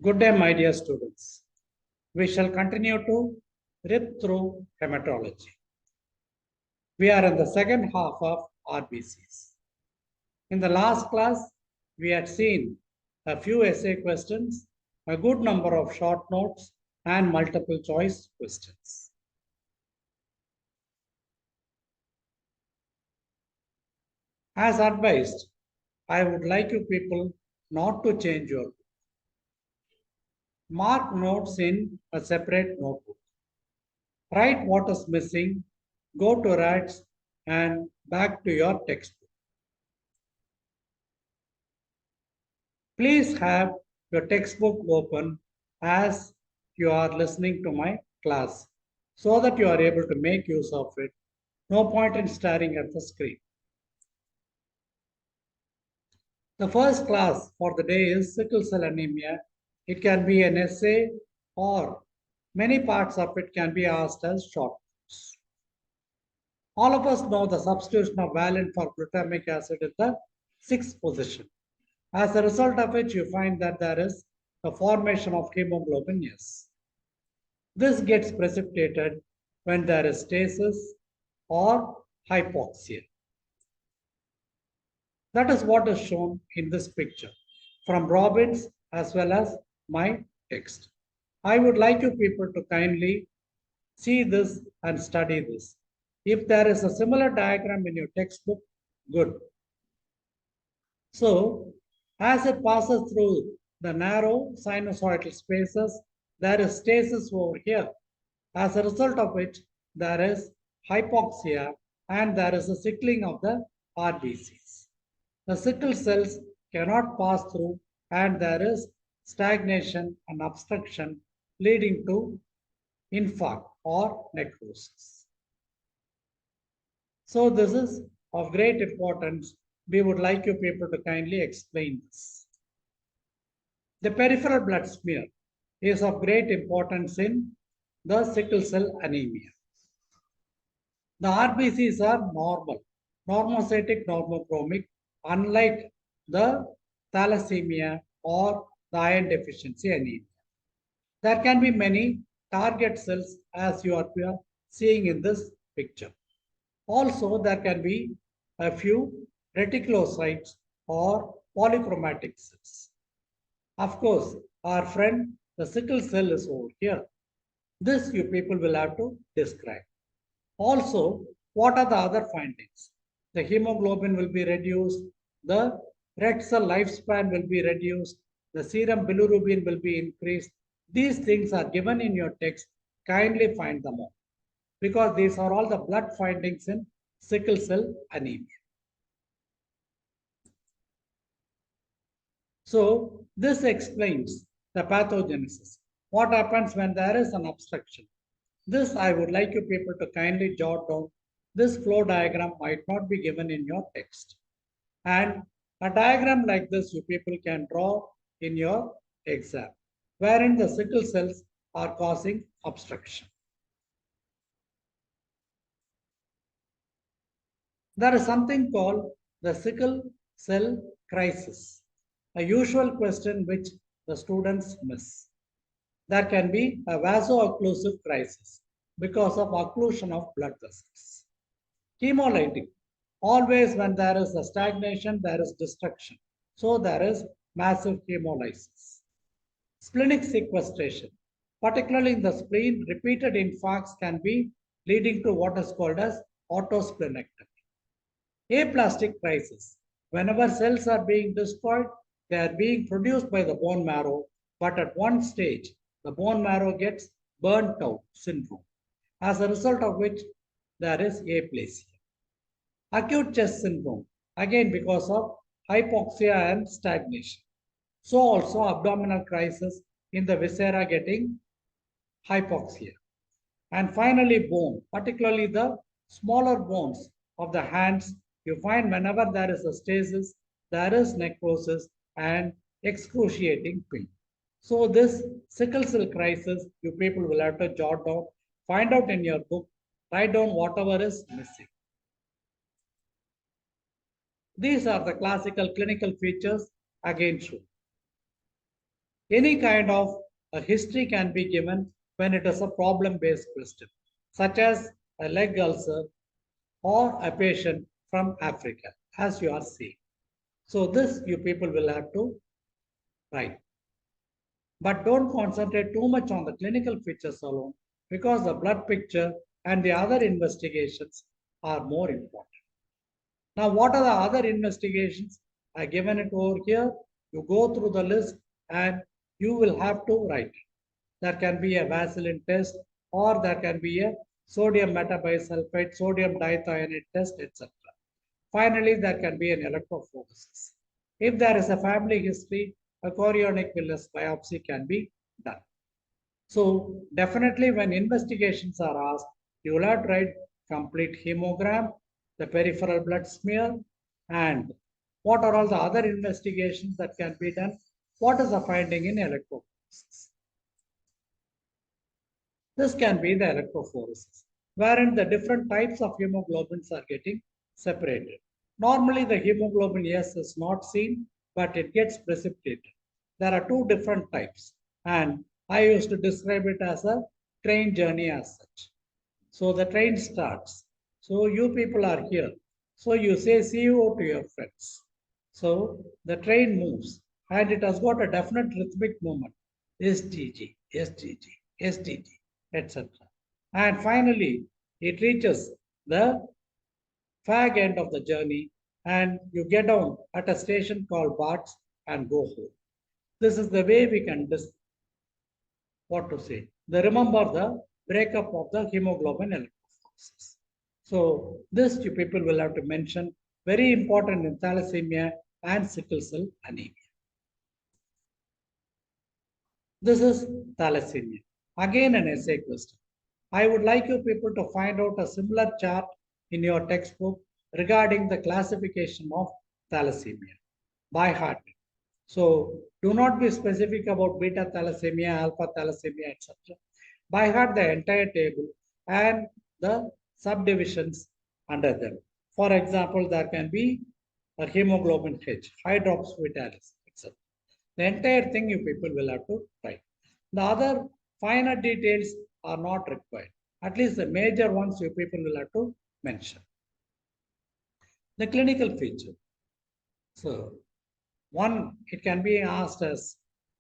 Good day, my dear students. We shall continue to rip through hematology. We are in the second half of RBCs. In the last class, we had seen a few essay questions, a good number of short notes, and multiple choice questions. As advised, I would like you people not to change your book. Mark notes in a separate notebook. Write what is missing, go to R.A.T.S and back to your textbook. Please have your textbook open as you are listening to my class so that you are able to make use of it. No point in staring at the screen. The first class for the day is sickle cell anemia. It can be an essay or many parts of it can be asked as short notes. All of us know the substitution of valine for glutamic acid in the 6th position. As a result of which you find that there is a formation of hemoglobin S. This gets precipitated when there is stasis or hypoxia. That is what is shown in this picture from Robbins as well as my text. I would like you people to kindly see this and study this. If there is a similar diagram in your textbook, good. So, as it passes through the narrow sinusoidal spaces, there is stasis over here. As a result of which, there is hypoxia and there is a sickling of the RBCs. The sickle cells cannot pass through and there is stagnation and obstruction leading to infarct or necrosis. So this is of great importance. We would like you people to kindly explain this. The peripheral blood smear is of great importance in the sickle cell anemia. The RBCs are normal, normocytic, normochromic, unlike the thalassemia or the iron deficiency anemia. There can be many target cells as you are seeing in this picture. Also, there can be a few reticulocytes or polychromatic cells. Of course, our friend, the sickle cell is over here. This you people will have to describe. Also, what are the other findings? The hemoglobin will be reduced, the red cell lifespan will be reduced, the serum bilirubin will be increased. These things are given in your text. Kindly find them out because these are all the blood findings in sickle cell anemia. So this explains the pathogenesis. What happens when there is an obstruction? This I would like you people to kindly jot down. This flow diagram might not be given in your text. And a diagram like this you people can draw in your exam, wherein the sickle cells are causing obstruction. There is something called the sickle cell crisis, a usual question which the students miss. There can be a vaso-occlusive crisis because of occlusion of blood vessels. Hemolytic, always when there is a stagnation, there is destruction. So there is massive hemolysis. Splenic sequestration, particularly in the spleen, repeated infarcts can be leading to what is called as autosplenectomy. Aplastic crisis, whenever cells are being destroyed, they are being produced by the bone marrow, but at one stage, the bone marrow gets burnt out syndrome, as a result of which there is aplasia. Acute chest syndrome, again because of hypoxia and stagnation. So also abdominal crisis in the viscera getting hypoxia. And finally bone, particularly the smaller bones of the hands, you find whenever there is a stasis, there is necrosis and excruciating pain. So this sickle cell crisis, you people will have to jot down, find out in your book, write down whatever is missing. These are the classical clinical features again shown. Any kind of a history can be given when it is a problem-based question, such as a leg ulcer or a patient from Africa, as you are seeing. So this you people will have to write. But don't concentrate too much on the clinical features alone because the blood picture and the other investigations are more important. Now, what are the other investigations? I given it over here. You go through the list and you will have to write. There can be a Vaseline test or there can be a sodium metabisulfite, sodium dithionate test, etc. Finally, there can be an electrophoresis. If there is a family history, a chorionic villus biopsy can be done. So definitely when investigations are asked, you will have to write complete hemogram, the peripheral blood smear, and what are all the other investigations that can be done? What is the finding in electrophoresis? This can be the electrophoresis, wherein the different types of hemoglobins are getting separated. Normally, the hemoglobin S is not seen, but it gets precipitated. There are two different types, and I used to describe it as a train journey as such. So the train starts. So you people are here. So you say CEO to your friends. So the train moves and it has got a definite rhythmic movement. SDG, SDG, SDG, etc. And finally, it reaches the fag end of the journey and you get down at a station called R.A.T.S and go home. This is the way we can what to say. Remember the breakup of the hemoglobin electrophoresis. So this you people will have to mention, very important in thalassemia and sickle cell anemia. This is thalassemia. Again an essay question. I would like you people to find out a similar chart in your textbook regarding the classification of thalassemia by heart. So do not be specific about beta thalassemia, alpha thalassemia, etc. By heart the entire table and the subdivisions under them. For example, there can be a hemoglobin H, hydrops vitalis, etc. The entire thing you people will have to write. The other finer details are not required. At least the major ones you people will have to mention. The clinical feature. So one, it can be asked as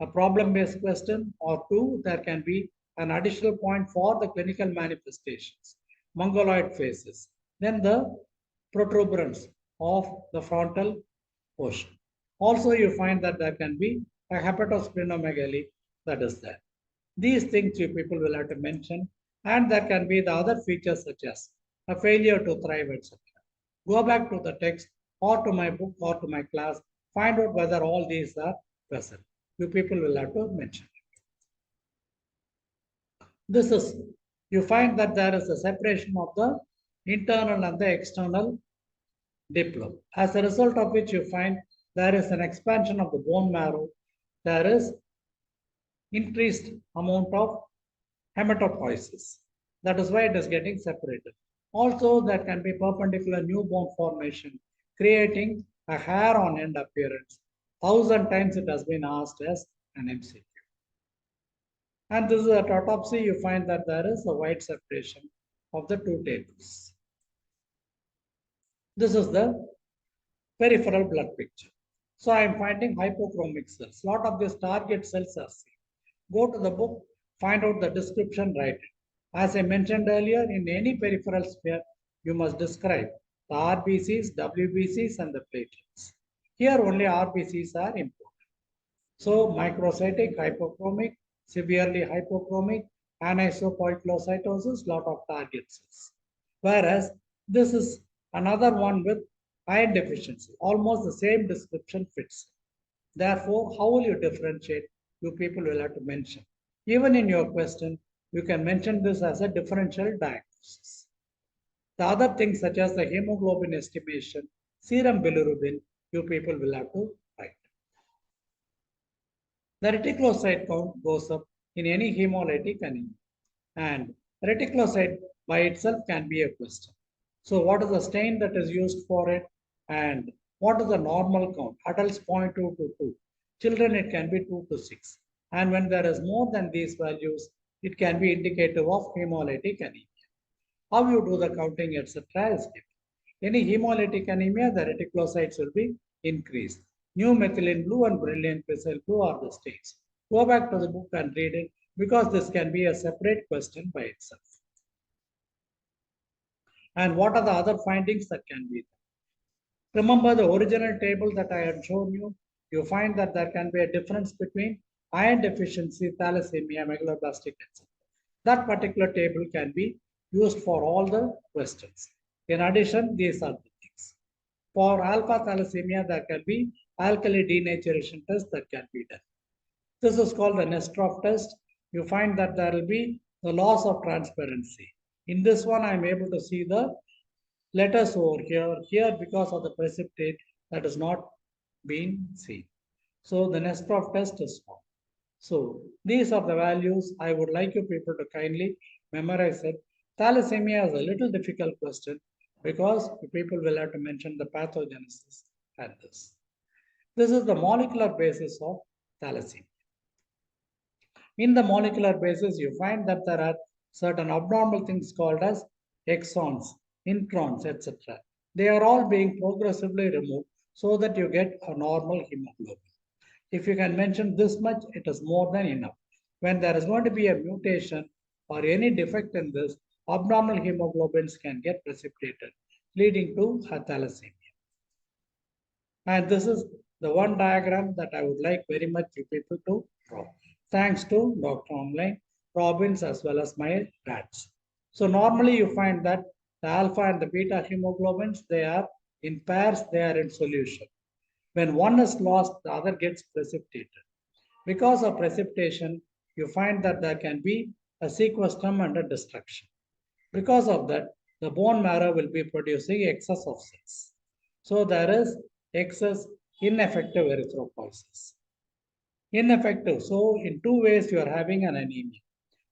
a problem-based question, or two, there can be an additional point for the clinical manifestations, mongoloid phases, then the protuberance of the frontal portion. Also, you find that there can be a hepatosplenomegaly that is there. These things you people will have to mention, and there can be the other features such as a failure to thrive, etc. Go back to the text or to my book or to my class, find out whether all these are present. You people will have to mention it. This is, you find that there is a separation of the internal and the external diploma. As a result of which you find there is an expansion of the bone marrow. There is increased amount of hematopoiesis. That is why it is getting separated. Also, there can be perpendicular new bone formation, creating a hair on end appearance. 1,000 times it has been asked as an MCQ. And this is a tautopsy, you find that there is a wide separation of the two tables. This is the peripheral blood picture. So I am finding hypochromic cells. A lot of these target cells are seen. Go to the book, find out the description, write it. As I mentioned earlier, in any peripheral sphere, you must describe the RBCs, WBCs, and the platelets. Here only RBCs are important. So microcytic, hypochromic, severely hypochromic, anisopoikilocytosis, lot of target cells. Whereas this is another one with iron deficiency. Almost the same description fits. Therefore, how will you differentiate? You people will have to mention. Even in your question, you can mention this as a differential diagnosis. The other things such as the hemoglobin estimation, serum bilirubin, you people will have to write. The reticulocyte count goes up in any hemolytic anemia. And reticulocyte by itself can be a question. So what is the stain that is used for it? And what is the normal count? Adults 0.2 to 2. Children, it can be 2 to 6. And when there is more than these values, it can be indicative of hemolytic anemia. How you do the counting, etc. is given. Any hemolytic anemia, the reticulocytes will be increased. New methylene blue and brilliant crystal blue are the states. Go back to the book and read it because this can be a separate question by itself. And what are the other findings that can be there? Remember the original table that I had shown you. You find that there can be a difference between iron deficiency, thalassemia, megaloblastic, etc. That particular table can be used for all the questions. In addition, these are the things. For alpha thalassemia, there can be alkali denaturation test that can be done. This is called the Nestrov test. You find that there will be the loss of transparency. In this one, I am able to see the letters over here. Here, because of the precipitate, that is not being seen. So the Nestrov test is wrong. So these are the values. I would like you people to kindly memorize it. Thalassemia is a little difficult question because people will have to mention the pathogenesis and this. This is the molecular basis of thalassemia. In the molecular basis, you find that there are certain abnormal things called as exons, introns, etc. They are all being progressively removed so that you get a normal hemoglobin. If you can mention this much, it is more than enough. When there is going to be a mutation or any defect in this, abnormal hemoglobins can get precipitated, leading to thalassemia. And this is the one diagram that I would like very much you people to draw. Thanks to Dr. Online, Robbins, as well as my R.A.T.S. So normally you find that the alpha and the beta hemoglobins, they are in pairs, they are in solution. When one is lost, the other gets precipitated. Because of precipitation, you find that there can be a sequestrum and a destruction. Because of that, the bone marrow will be producing excess of cells. So there is excess ineffective erythropoiesis. Ineffective. So in two ways you are having an anemia.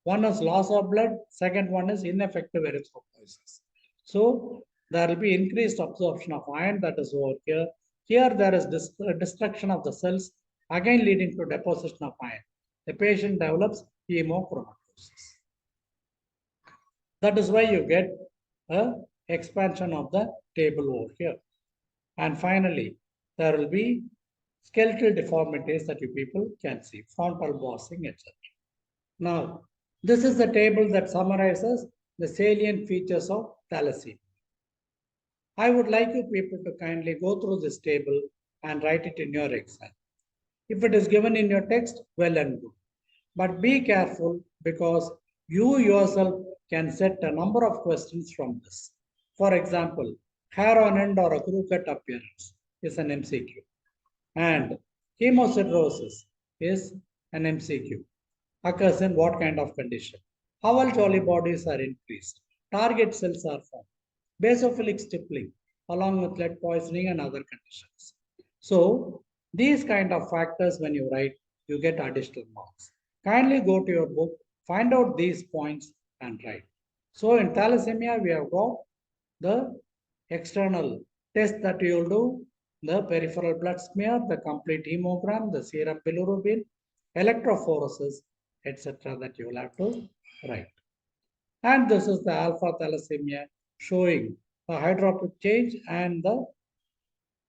One is loss of blood, second one is ineffective erythropoiesis. So there will be increased absorption of iron that is over here. Here there is destruction of the cells, again leading to deposition of iron. The patient develops hemochromatosis. That is why you get a expansion of the table over here. And finally, there will be skeletal deformities that you people can see, frontal bossing, etc. Now, this is the table that summarizes the salient features of thalassemia. I would like you people to kindly go through this table and write it in your exam. If it is given in your text, well and good. But be careful because you yourself can set a number of questions from this. For example, hair on end or a crooked appearance is an MCQ. And hemocirrhosis is an MCQ. Occurs in what kind of condition? How Jolly bodies are increased? Target cells are formed. Basophilic stippling along with lead poisoning and other conditions. So these kind of factors when you write, you get additional marks. Kindly go to your book, find out these points and write. So in thalassemia, we have got the external test that you will do, the peripheral blood smear, the complete hemogram, the serum bilirubin, electrophoresis, etc. that you will have to write. And this is the alpha thalassemia showing the hydropic change and the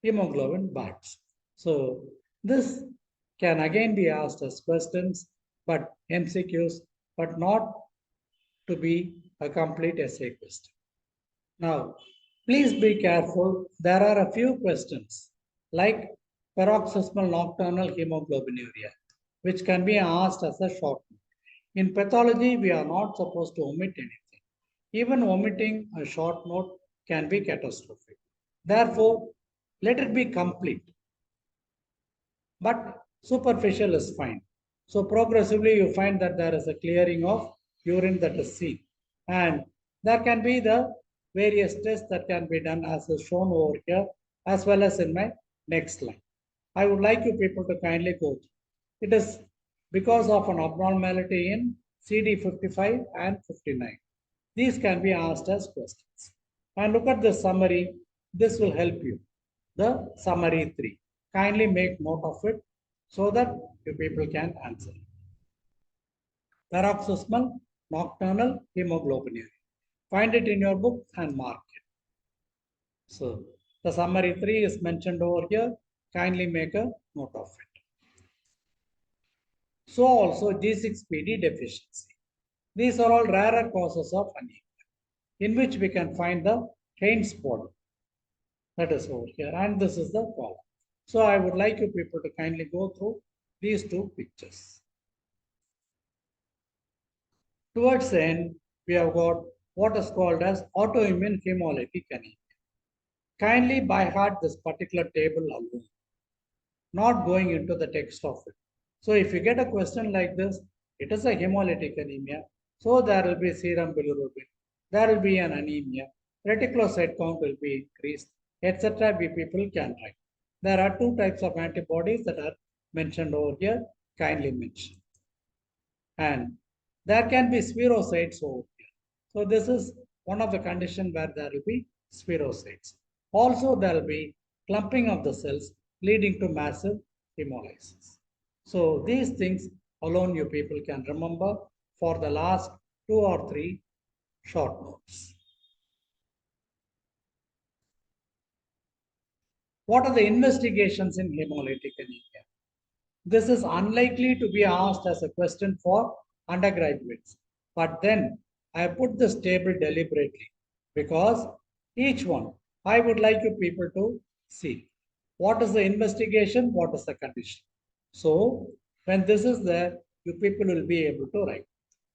hemoglobin bars. So this can again be asked as questions, but MCQs, but not to be a complete essay question. Now, please be careful. There are a few questions like paroxysmal nocturnal hemoglobinuria, which can be asked as a short note. In pathology, we are not supposed to omit anything. Even omitting a short note can be catastrophic. Therefore, let it be complete. But superficial is fine. So progressively you find that there is a clearing of urine that is seen. And there can be the various tests that can be done as is shown over here, as well as in my next slide. I would like you people to kindly go through. It is because of an abnormality in CD55 and 59. These can be asked as questions. And look at the summary. This will help you. The summary 3. Kindly make note of it so that you people can answer. paroxysmal nocturnal hemoglobinuria. Find it in your book and mark it. So the summary 3 is mentioned over here. Kindly make a note of it. So also G6PD deficiency. These are all rarer causes of anemia in which we can find the Haines body. That is over here, and this is the column. So I would like you people to kindly go through these two pictures. Towards the end, we have got what is called as autoimmune hemolytic anemia. Kindly by heart this particular table alone, not going into the text of it. So if you get a question like this, it is a hemolytic anemia. So there will be serum bilirubin, there will be an anemia, reticulocyte count will be increased, etc. We people can write. There are two types of antibodies that are mentioned over here, kindly mention. And there can be spherocytes over here. So this is one of the conditions where there will be spherocytes. Also, there will be clumping of the cells leading to massive hemolysis. So these things alone you people can remember for the last 2 or 3 short notes. What are the investigations in hemolytic anemia? This is unlikely to be asked as a question for undergraduates. But then I put this table deliberately because each one I would like you people to see what is the investigation, what is the condition. So when this is there, you people will be able to write.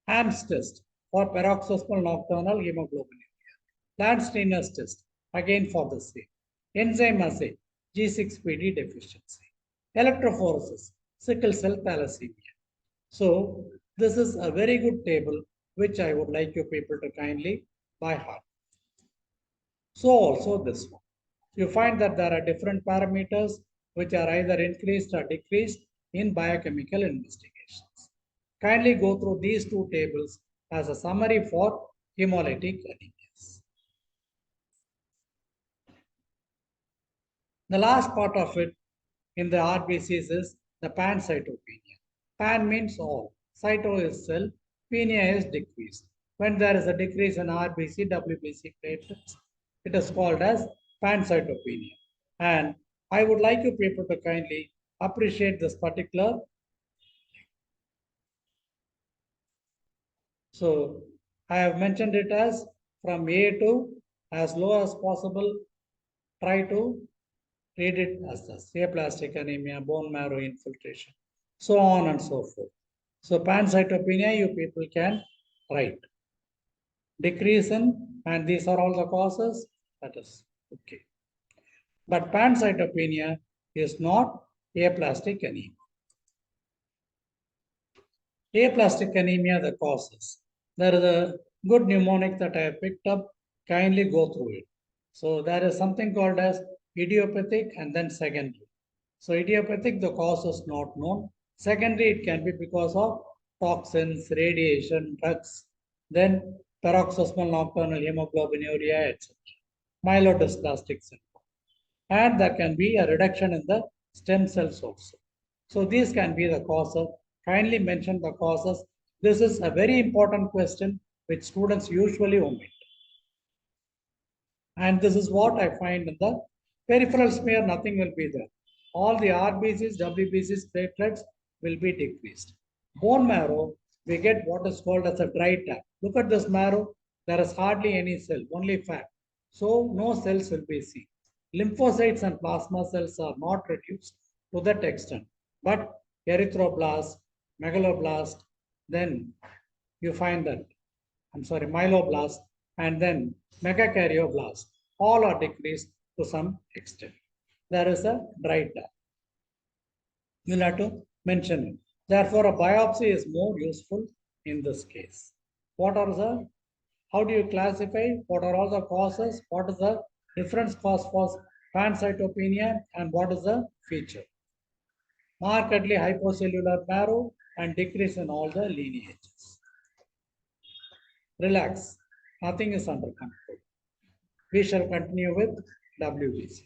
AMS test for paroxysmal nocturnal hemoglobinuria. Landsteiner's test again for the same. Enzyme assay G6PD deficiency. Electrophoresis, sickle cell thalassemia. So this is a very good table which I would like you people to kindly by heart. So also this one. You find that there are different parameters which are either increased or decreased in biochemical investigations. Kindly go through these two tables as a summary for hemolytic anemias. The last part of it in the RBCs is the pancytopenia. Pan means all. Cyto is cell. Penia is decreased. When there is a decrease in RBC, WBC platelets, it is called as pancytopenia. And I would like you people to kindly appreciate this particular. So I have mentioned it as from A to as low as possible. Try to read it as this: aplastic anemia, bone marrow infiltration, so on and so forth. So pancytopenia, you people can write. Decrease in, and these are all the causes, that is okay. But pancytopenia is not aplastic anemia. Aplastic anemia, the causes. There is a good mnemonic that I have picked up. Kindly go through it. So there is something called as idiopathic and then secondary. So idiopathic, the cause is not known. Secondary, it can be because of toxins, radiation, drugs, then paroxysmal nocturnal hemoglobinuria, etc. Myelodysplastic syndrome. And there can be a reduction in the stem cells also. So these can be the causes. Kindly mention the causes. This is a very important question which students usually omit. And this is what I find in the peripheral smear, nothing will be there. All the RBCs, WBCs, platelets will be decreased. Bone marrow, we get what is called as a dry tap. Look at this marrow, there is hardly any cell, only fat. So no cells will be seen. Lymphocytes and plasma cells are not reduced to that extent. But erythroblast, megaloblast, then you find that, myeloblast, and then megakaryoblast, all are decreased to some extent. There is a dry tap. You'll have to mention it. Therefore, a biopsy is more useful in this case. What are the, how do you classify? What are all the causes? What is the difference cause for pancytopenia and what is the feature? Markedly hypocellular marrow and decrease in all the lineages. Relax, nothing is under control. We shall continue with WBCs.